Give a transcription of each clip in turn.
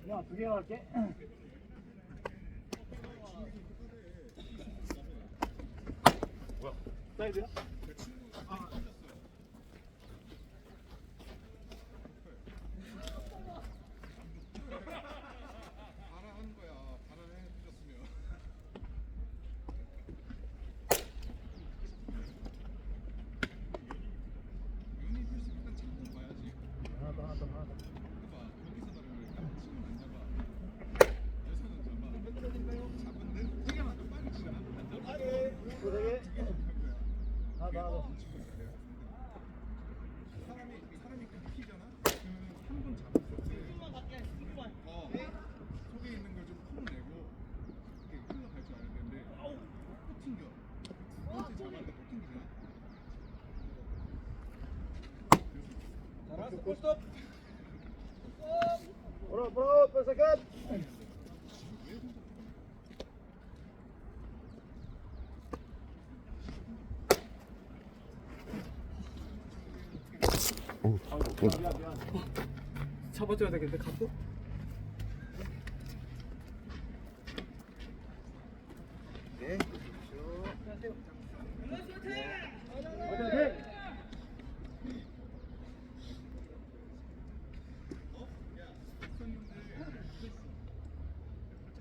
야, 두 개 갈게. 뭐야? 사이드야? 하는 거야. 바나나 해주셨으면. 윤이 필수 일단 잡고 봐야지. 하나 더. 봐봐. 거기서 나를 치면 안 잡아. 여기서는 잡아. 잡은데 세 개만 더 빨리 치잖아. 안 잡아. 두 개. 하나 더. 사람이 끊기잖아. 그러면 한 번 잡을 때 속에 있는 걸 좀 풀어내고 이렇게 흘러갈 줄 알아야 되는데 또 튕겨. 두 번째 잡았는데 또 튕기잖아. 잘했어. 굿스톱. 브로, 세컨드. 미안. 잡아줘야 되겠는데 갖고? 네.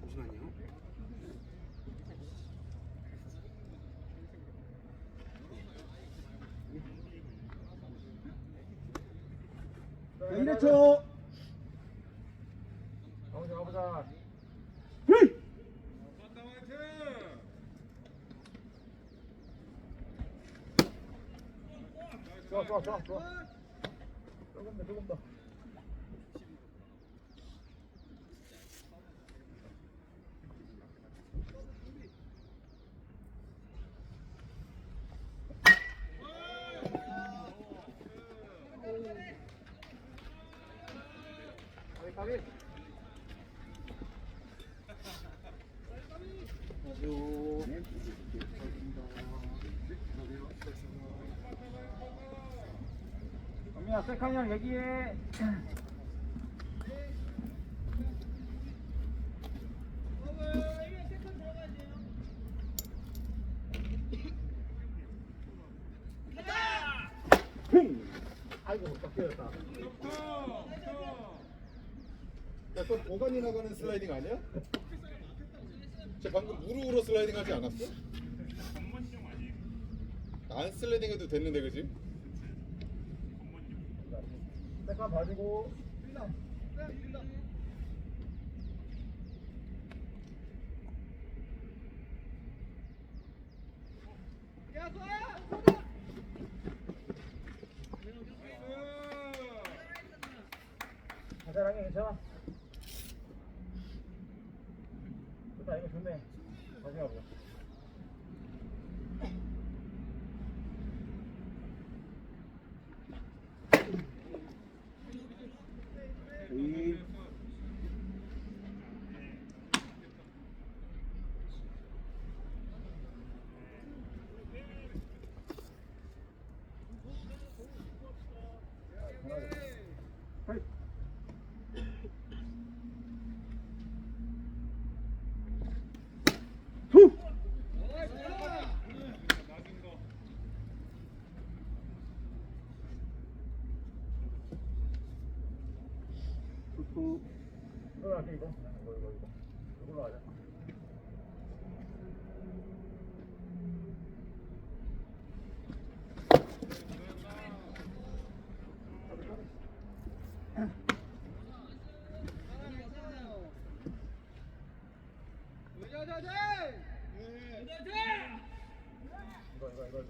잠시만요. 네, 초. 가보자. 좋아. 조금 더. 가비. 엄미야, 세컨 형 얘기해. 아이고, 딱 깨졌다. 야, 그건 보관이 나가는 슬라이딩 아니야? 쟤 방금 무릎으로 슬라이딩 하지 않았어? 안 슬라이딩 해도 됐는데 그지? 세컨 봐주고. 사랑해, 괜찮아? 좋다, 이거 좋네. 다시 가보자. 이거 할게, 이거. 이걸로 하자.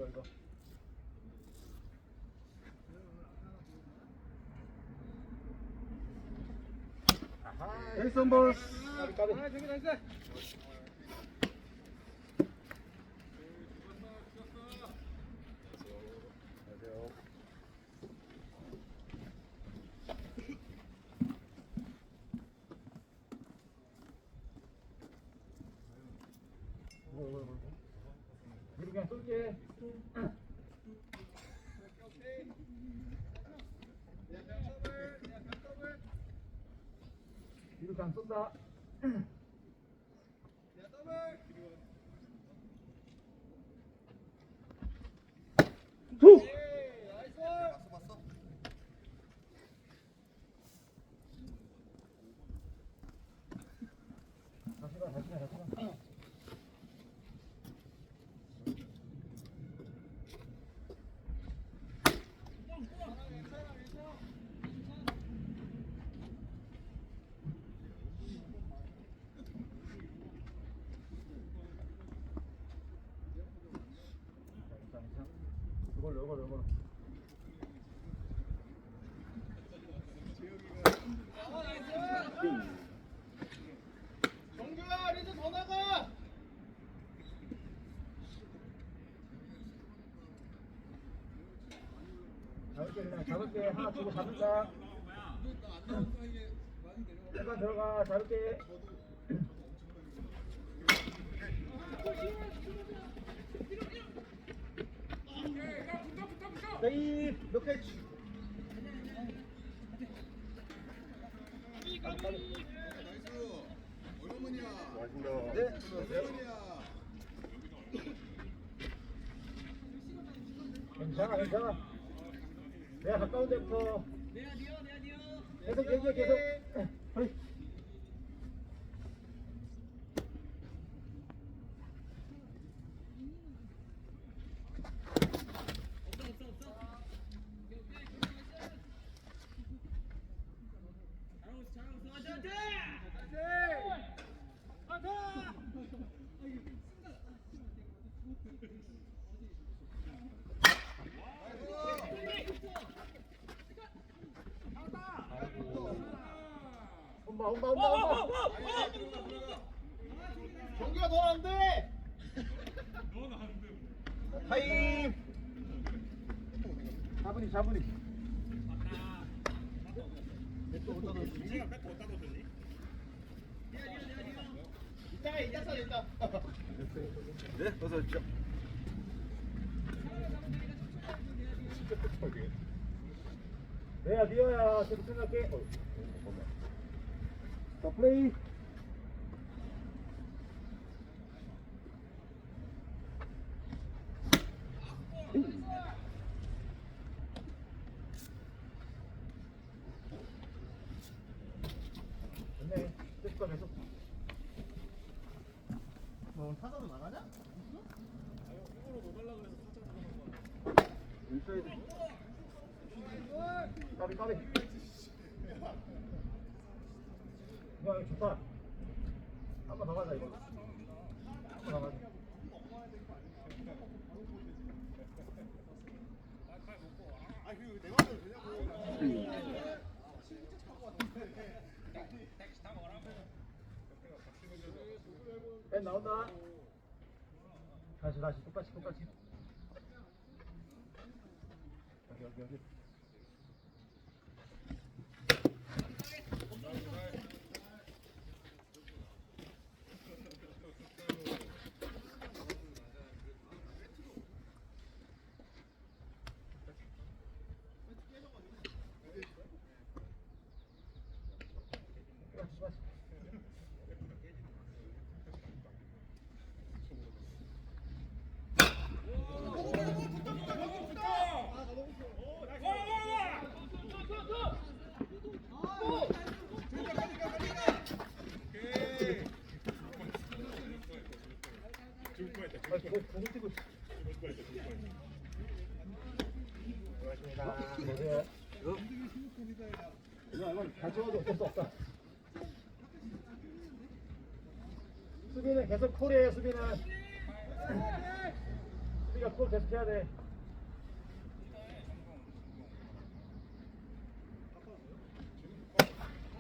이거. 에이스 볼. 까비. 이거 그냥 쏠게. 뒤로 안 쏜다. 후! 다시 가, 다시 가, 다시 가. 이걸로. 정규야 리즈 더 나가. 잡을게, 그냥 잡을게. 하나 주고 잡는다. 잠깐 들어가, 잡을게. 네, 몇 개? 얼마만이야? 네. 얼마만이야? 괜찮아. 내가 가까운 데부터. 계속 얘기해, 계속. 어이. 온다. 정규야 넌 안 돼. 타임. 자분이. 이따. 네, 어서 오십시오. 니어야, 계속 생각해. 자, 플레이. 좋네. 계속. 너 타자도 나가냐? 인사이드. 까비. 야, 이거 좋다. 한 번 더 가자, 이거. 한 번 더 가자. 뺀 나온다. 다시 똑같이. 여기. 이건 같이 와도 어쩔 수 없다. 수비는 계속 콜이에요. 수비가 콜 계속 해야 돼.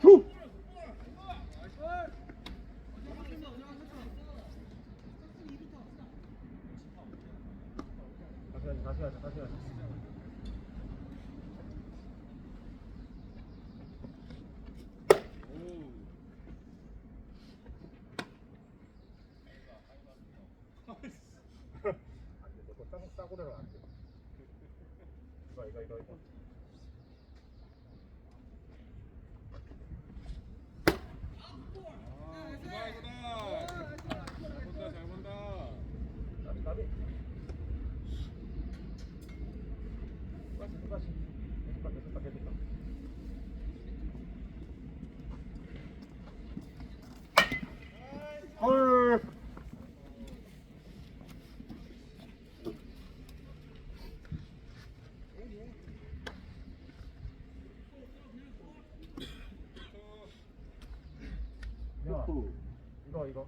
후! 다시 가자. 안 돼, 싸고 내려 안 돼. 헐. 야, 이거.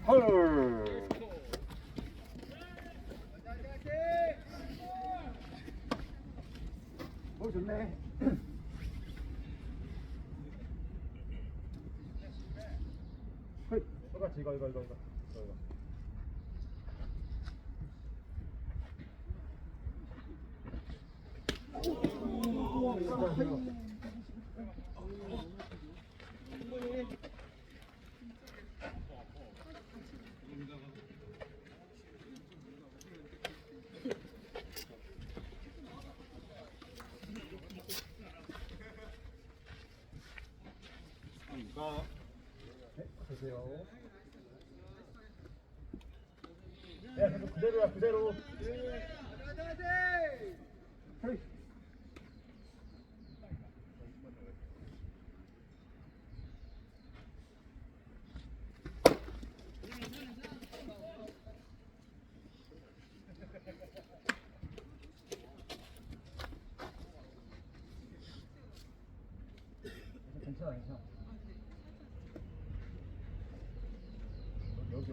헐. 좋네. 똑같이 이거. 보세요. 야, 계속 그대로야, 그대로. 헤이. 괜찮아. 여기.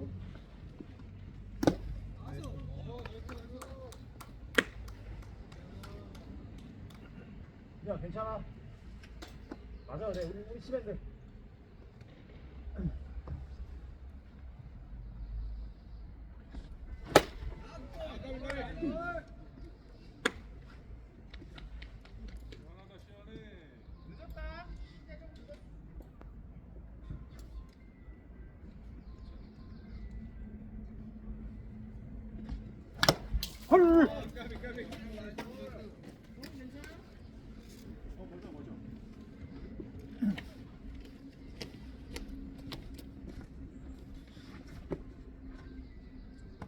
야, 괜찮아. 맞아, 그래. 우리 치면 돼. 헐.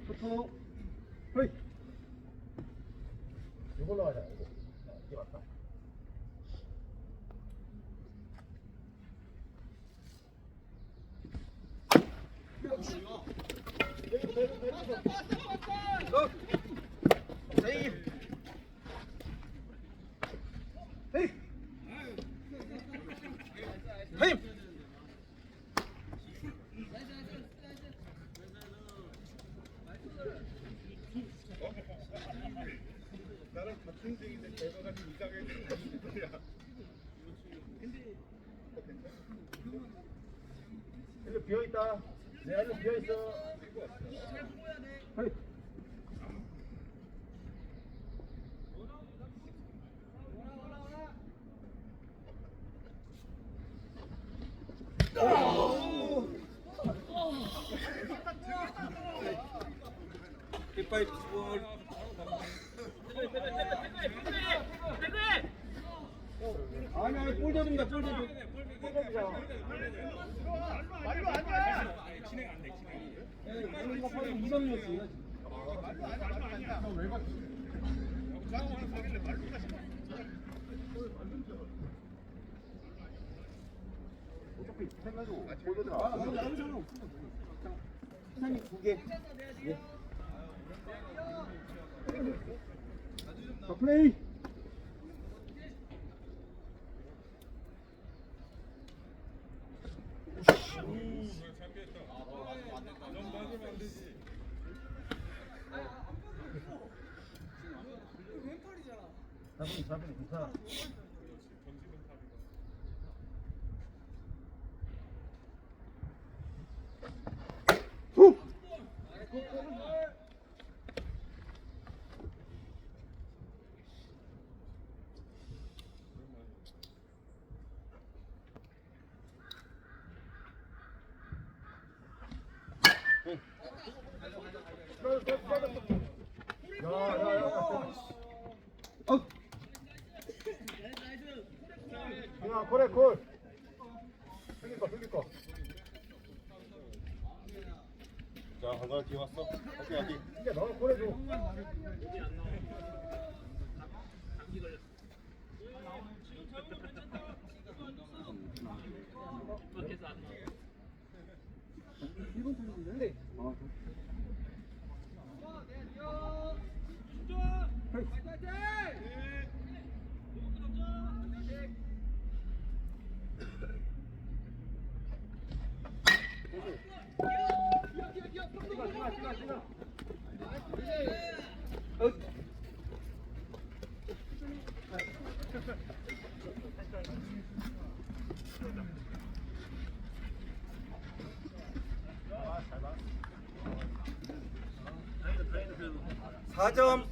포토. 헤이. 이걸로 하자. 이거. 이게 맞다. 나랑 같은 생인데 결과가 좀 이상해. 야. 일로 비어 있다. 내 일로 비어 있어. 헤이. 빅파이브 볼. 아니 볼 잡는다 볼 잡. 말로 안 돼. 진행 안 돼. 이거 빨리 이상이었어. 왜 갔지? 장원은 가길래 말로 가시. 어차피 생각으로 보여드라. 아무 상관없어. 상이 두 개. 자, 플레이. 잡으니 괜찮아. 후! 야, 콜해, 콜. 흘릴 거. 자, 한가락 뒤에 왔어. 오케이. 이제 너 콜해줘. 일본 타임인데? 아, 사점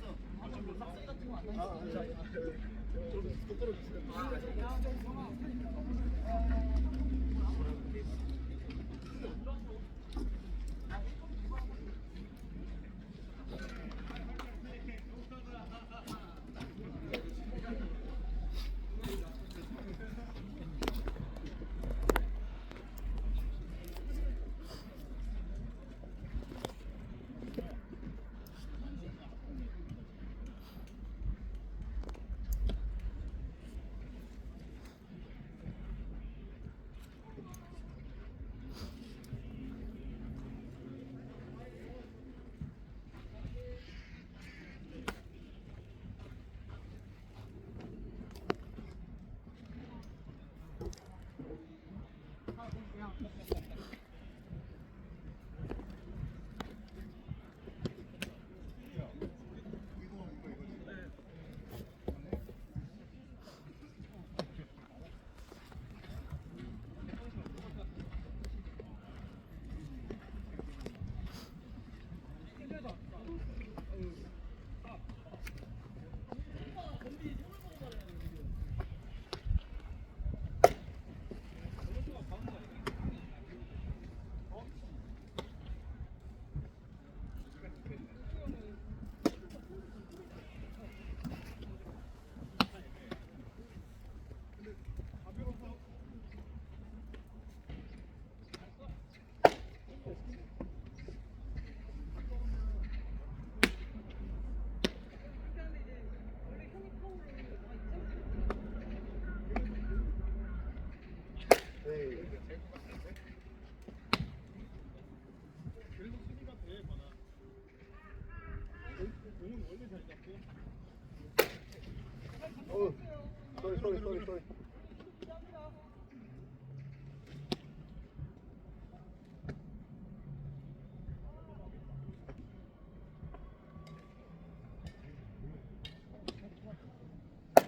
쏘리.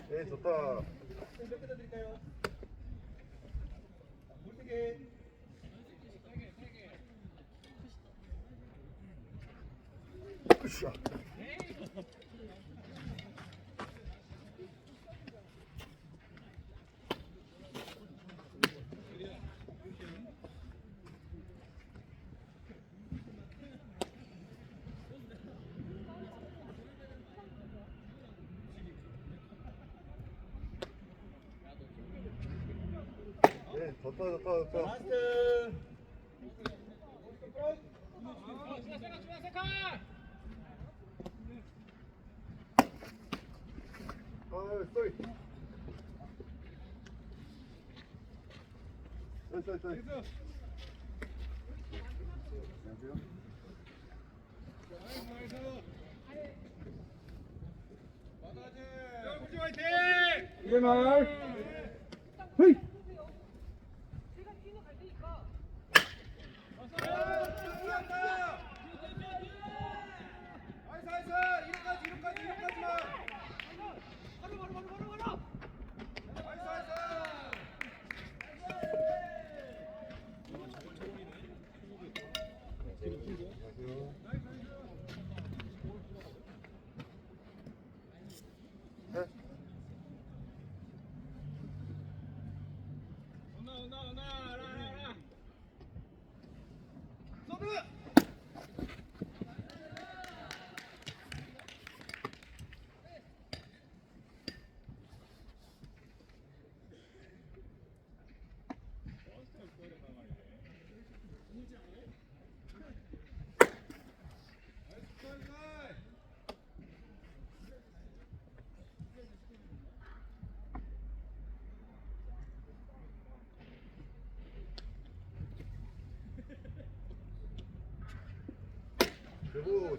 네, 좋다. 몇 개 더 드릴까요? 물티게. 으쌰. 네, 좋다. 라스트. 아, 쏘리. 쏘리. 이게 말. 헤이.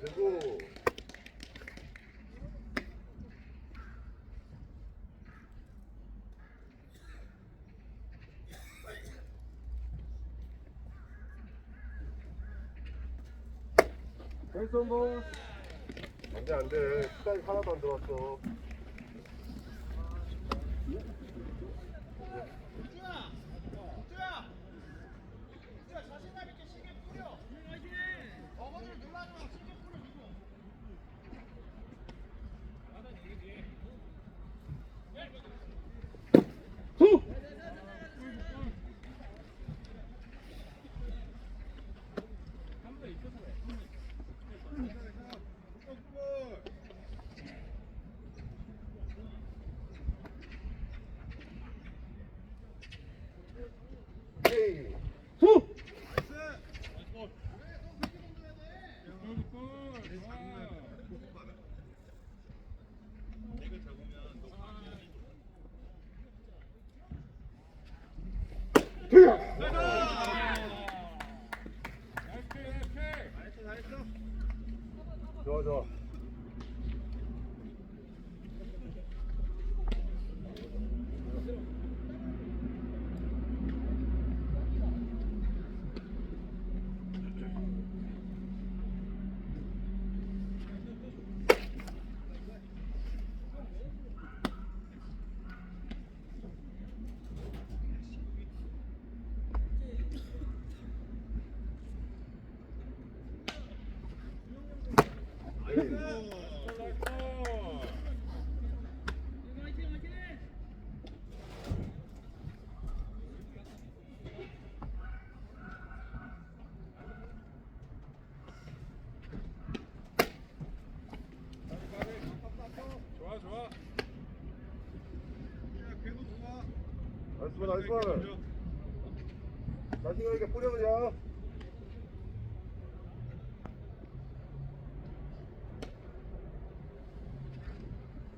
대구. 왼손 볼. 안돼 안돼. 시간이 하나도 안 들어왔어. 후. 헤이. 후. 좋아 좋아. 헤이. 좋아 좋아. 야 걔도 좋아. 나이스 볼 나이스 볼. 자신감 있게 뿌려 그냥.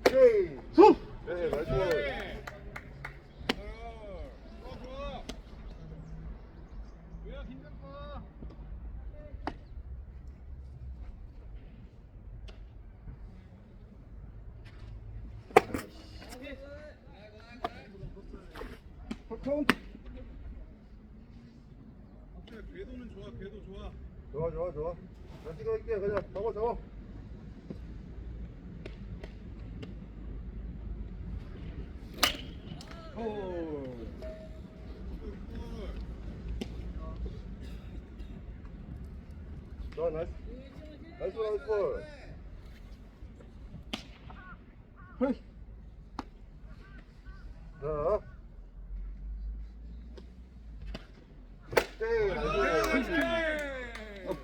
헤이. 후. 네 나이스 볼. 좋아 좋아. 왜야 긴장 봐. 카운트. 야 궤도는 좋아 궤도 좋아. 좋아 좋아 좋아. 자신감 있게 그냥 잡아 잡아. 호. 좋아 나이스. 나이스 볼 나이스 볼. 헤이. 자. 헤이 나이스 볼.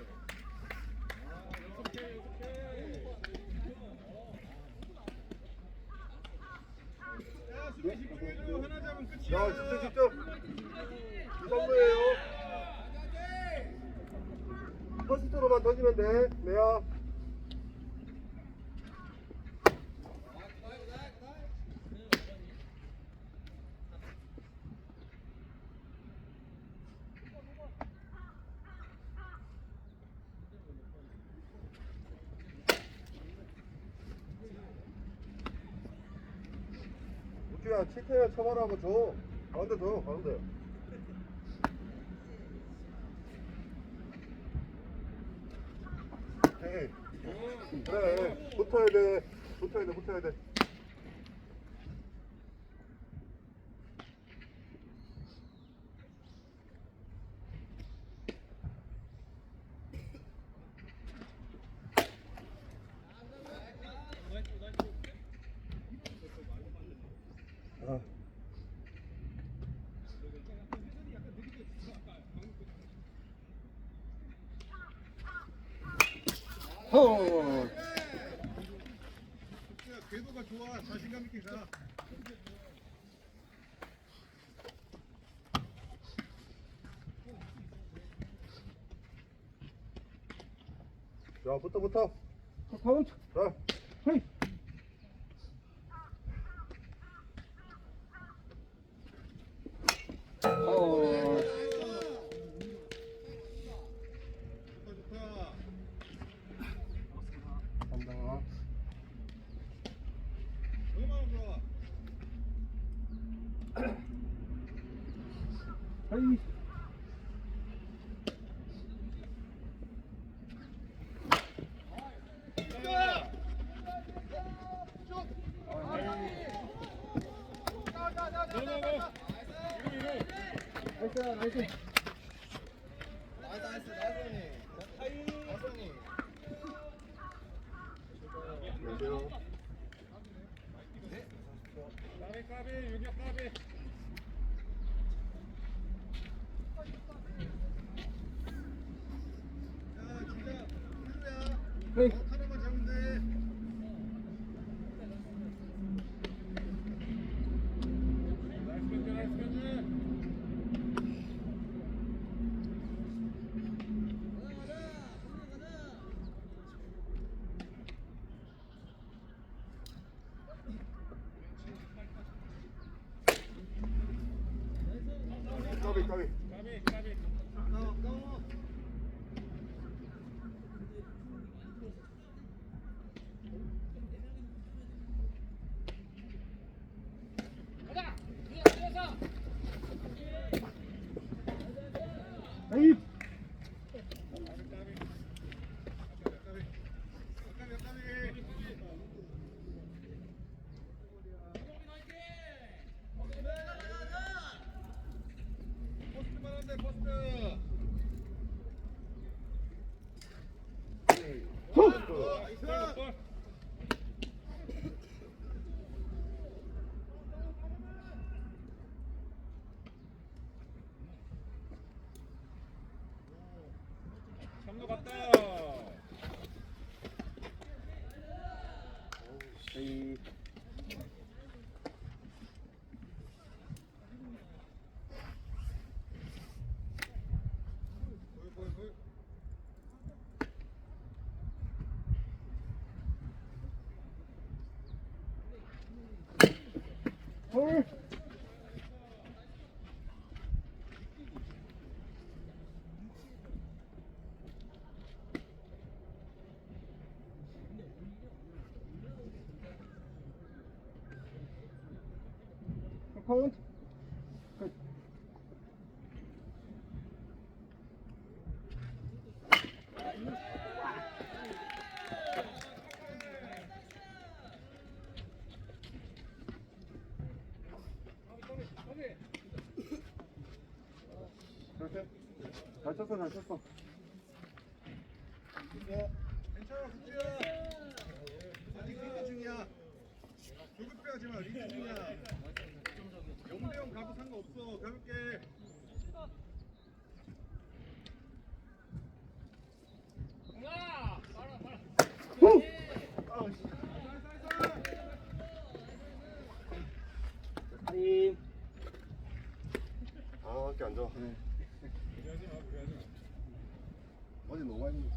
야 수비 집중해줘. 하나 잡으면 끝이야. 자 집중 집중. 이 선수예요. 퍼시트로만 던지면 돼. 내야. 우주야 7태야 쳐봐라 한번 줘. 가운데 줘 가운데. 헤이. 그래 붙어야 돼. 붙어야 돼 붙어야 돼. 아. 호. 야 궤도가 좋아. 자신감 있게 가. 자 붙어. 카운트. 자. 헤이. 호. 좋다 좋다. 좋아. 아이. 나이스, 나이스. 안녕하세요. 까비 유격 까비. 야 진짜 필요야. 헤이. 하나만 잡으면 돼. 나이스 견제 나이스 견제. 까비 까비. 까비 까비. 아이. 포스트만 한대 포스트. 후. 나이스. 삼루 갔다. 아이. 보이. 헐. 카운트. 끝. 잘 쳤어, 잘 쳤어. 괜찮아 국주야. 아직 리드 중이야. 조급해하지 마. 리드 중이야. 0대0 가도 상관없어. 가볍게. 후. 아이. 아, 이렇게 안 좋아. 무리하지 마. 어제 너무 많이.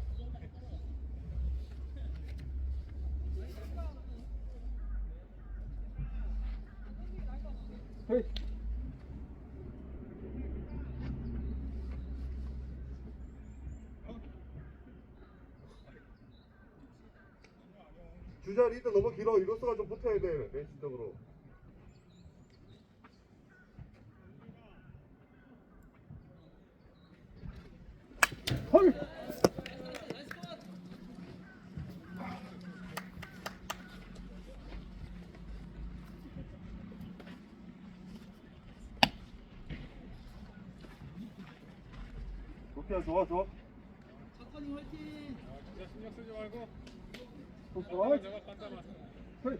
헤이. 주자 리드 너무 길어. 이로스가 좀 붙어야 돼. 벤치적으로. 헐. 오케이, 좋아, 좋아. 진짜 신경 쓰지 말고. 좋아. 내가 간단하. 헤이.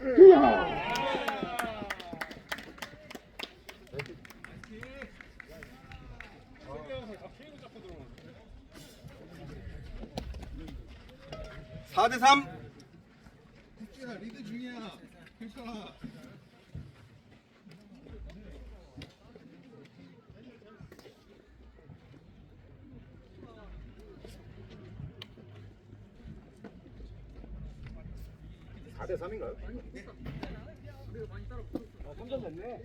이야. 4대3. 국주야 리드 중이야. 괜찮아. 대 3인가요? 3점 됐네.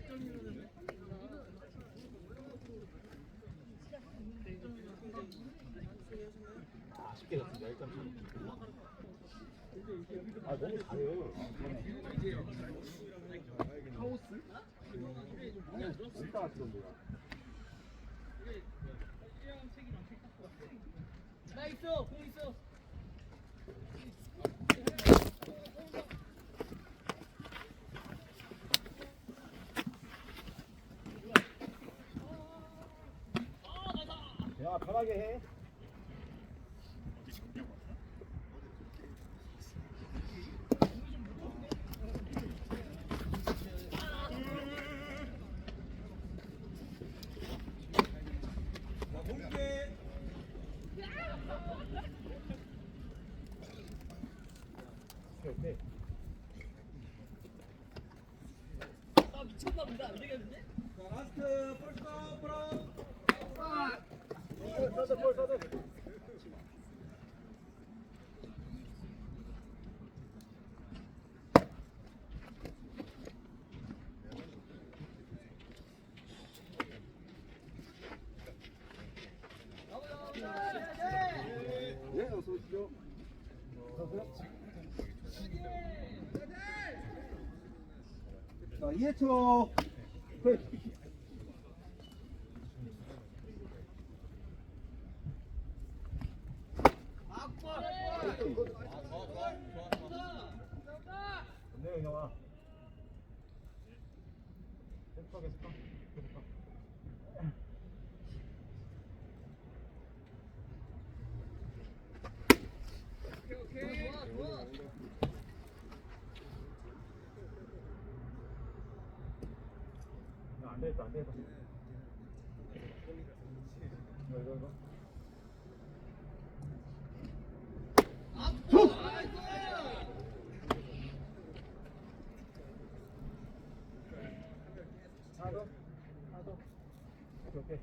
아쉽게 됐습니다. 1점 차. 아 너무 잘해요. 하우스? 진짜 같던데요. 나 있어, 공 있어. 야 편하게 해. 오케이. 아, 미쳤나 본데? 안 되겠는데? 볼 서드. 네, 어서 오십시오. 자, 이해초. 좋네요 인형아. 계속하. 안 되겠다. 이거. 하도. 오케이.